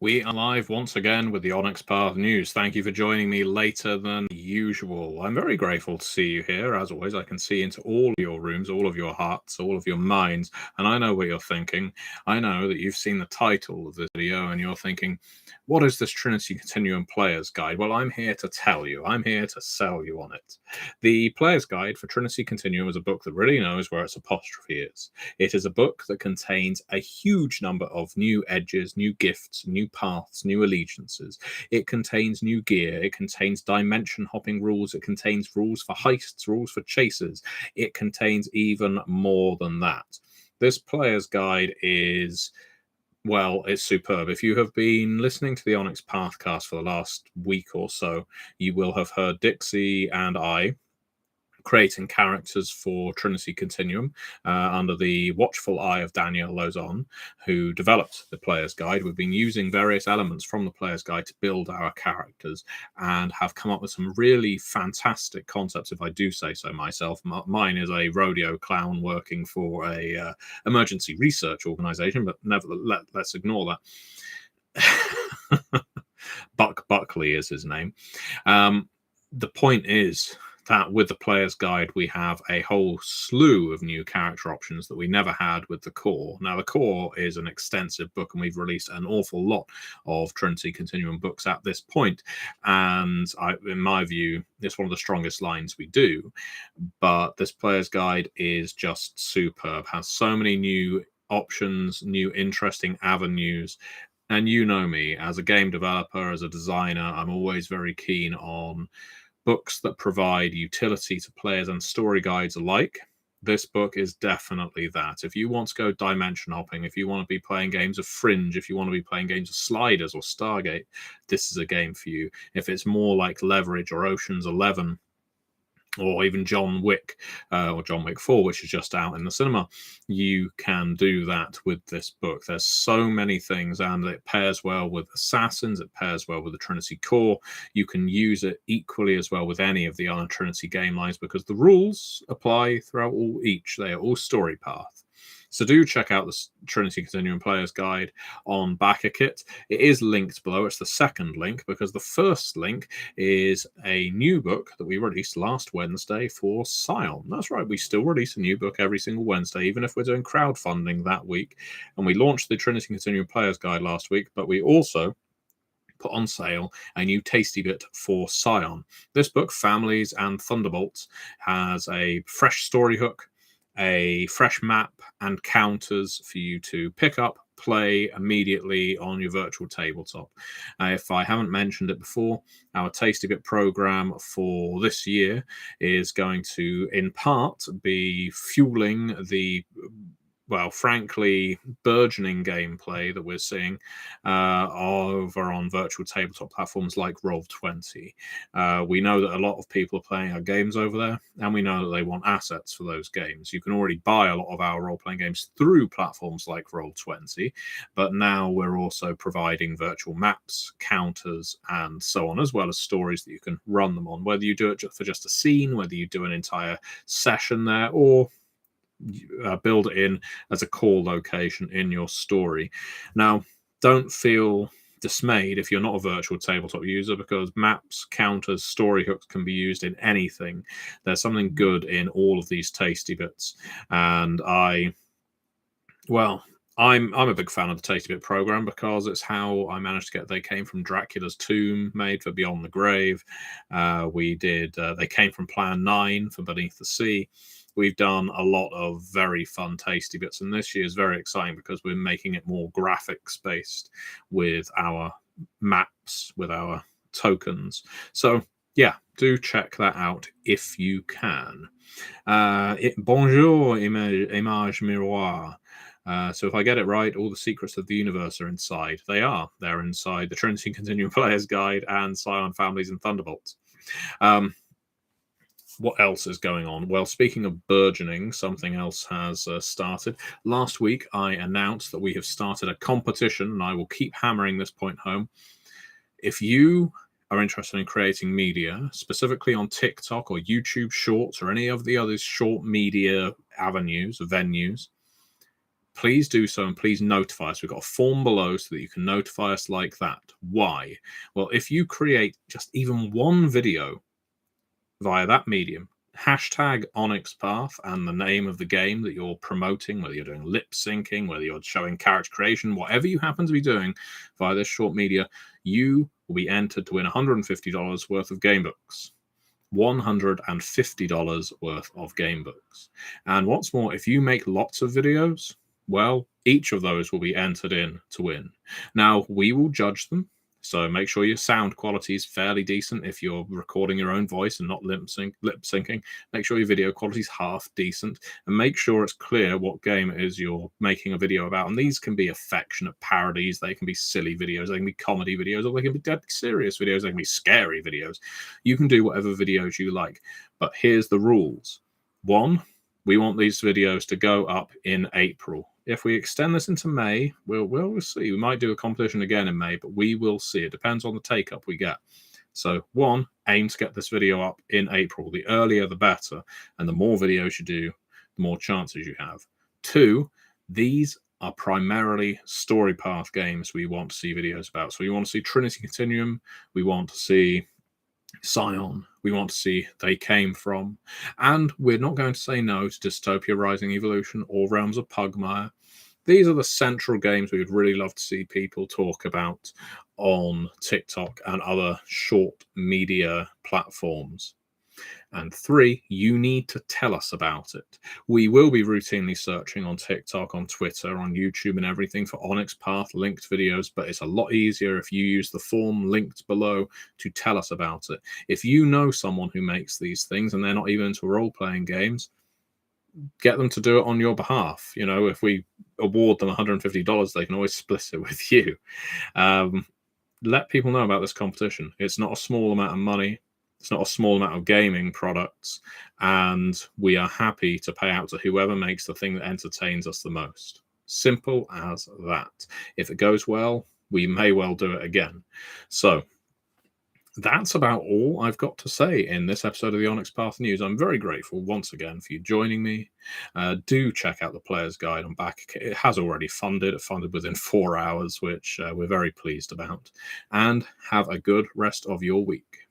We are live once again with the Onyx Path News. Thank you for joining me later than usual. I'm very grateful to see you here. As always, I can see into all of your rooms, all of your hearts, all of your minds, and I know what you're thinking. I know that you've seen the title of this video and you're thinking, what is this Trinity Continuum Player's Guide? Well, I'm here to tell you. I'm here to sell you on it. The Player's Guide for Trinity Continuum is a book that really knows where its apostrophe is. It is a book that contains a huge number of new edges, new gifts, new paths, new allegiances. It contains new gear. It contains dimension hopping rules. It contains rules for heists, rules for chases. It contains even more than that. This Player's Guide is, well, it's superb. If you have been listening to the Onyx Pathcast for the last week or so, you will have heard Dixie and I creating characters for Trinity Continuum under the watchful eye of Daniel Lozon, who developed the Player's Guide. We've been using various elements from the Player's Guide to build our characters and have come up with some really fantastic concepts, if I do say so myself. Mine is a rodeo clown working for a emergency research organization, but nevertheless, let's ignore that. Buck Buckley is his name. The point is that with the Player's Guide, we have a whole slew of new character options that we never had with the core. Now, the core is an extensive book, and we've released an awful lot of Trinity Continuum books at this point. And in my view, it's one of the strongest lines we do. But this Player's Guide is just superb, has so many new options, new interesting avenues. And you know me, as a game developer, as a designer, I'm always very keen on books that provide utility to players and story guides alike. This book is definitely that. If you want to go dimension hopping, if you want to be playing games of Fringe, if you want to be playing games of Sliders or Stargate, this is a game for you. If it's more like Leverage or Ocean's 11, or even John Wick, or John Wick 4, which is just out in the cinema, you can do that with this book. There's so many things, and it pairs well with Assassins, it pairs well with the Trinity core. You can use it equally as well with any of the other Trinity game lines because the rules apply throughout each. They are all story path. So do check out the Trinity Continuum Player's Guide on Backerkit. It is linked below. It's the second link because the first link is a new book that we released last Wednesday for Scion. That's right, we still release a new book every single Wednesday, even if we're doing crowdfunding that week. And we launched the Trinity Continuum Player's Guide last week, but we also put on sale a new tasty bit for Scion. This book, Families and Thunderbolts, has a fresh story hook, a fresh map, and counters for you to pick up, play immediately on your virtual tabletop. If I haven't mentioned it before, our Tasty Bit program for this year is going to, in part, be fueling the frankly, burgeoning gameplay that we're seeing over on virtual tabletop platforms like Roll20. We know that a lot of people are playing our games over there, and we know that they want assets for those games. You can already buy a lot of our role-playing games through platforms like Roll20, but now we're also providing virtual maps, counters, and so on, as well as stories that you can run them on, whether you do it for just a scene, whether you do an entire session there, or build it in as a core location in your story. Now, don't feel dismayed if you're not a virtual tabletop user, because maps, counters, story hooks can be used in anything. There's something good in all of these tasty bits, and I'm a big fan of the Tasty Bit program because it's how I managed to get They Came from Dracula's Tomb made for Beyond the Grave. We did They Came from Plan 9 for Beneath the Sea. We've done a lot of very fun tasty bits, and this year is very exciting because we're making it more graphics based with our maps, with our tokens. So yeah, do check that out if you can. Bonjour, image miroir. So if I get it right, all the secrets of the universe are inside. They are. They're inside the Trinity Continuum Player's Guide and Scion Families and Thunderbolts. What else is going on? Well, speaking of burgeoning, something else has started. Last week, I announced that we have started a competition, and I will keep hammering this point home. If you are interested in creating media, specifically on TikTok or YouTube Shorts or any of the other short media avenues, venues, please do so and please notify us. We've got a form below so that you can notify us like that. Why? Well, if you create just even one video via that medium, hashtag Onyx Path and the name of the game that you're promoting, whether you're doing lip syncing, whether you're showing character creation, whatever you happen to be doing via this short media, you will be entered to win $150 worth of game books. $150 worth of game books. And what's more, if you make lots of videos, well, each of those will be entered in to win. Now, we will judge them. So make sure your sound quality is fairly decent. If you're recording your own voice and not lip syncing, make sure your video quality is half decent, and make sure it's clear what game it is you're making a video about. And these can be affectionate parodies, they can be silly videos, they can be comedy videos, or they can be dead serious videos, they can be scary videos. You can do whatever videos you like. But here's the rules. 1, we want these videos to go up in April. If we extend this into May, we'll see. We might do a competition again in May, but we will see. It depends on the take-up we get. So 1, aim to get this video up in April. The earlier, the better. And the more videos you do, the more chances you have. 2, these are primarily story path games we want to see videos about. So we want to see Trinity Continuum. We want to see Scion. We want to see They Came From. And we're not going to say no to Dystopia Rising Evolution or Realms of Pugmire. These are the central games we would really love to see people talk about on TikTok and other short media platforms. And 3, you need to tell us about it. We will be routinely searching on TikTok, on Twitter, on YouTube and everything for Onyx Path linked videos, but it's a lot easier if you use the form linked below to tell us about it. If you know someone who makes these things and they're not even into role-playing games, get them to do it on your behalf. You know, if we award them $150, they can always split it with you. Let people know about this competition. It's not a small amount of money. It's not a small amount of gaming products, and we are happy to pay out to whoever makes the thing that entertains us the most. Simple as that. If it goes well, we may well do it again. So that's about all I've got to say in this episode of the Onyx Path News. I'm very grateful once again for you joining me. Do check out the Player's Guide on Backerkit. It has already funded. It funded within 4 hours, which we're very pleased about. And have a good rest of your week.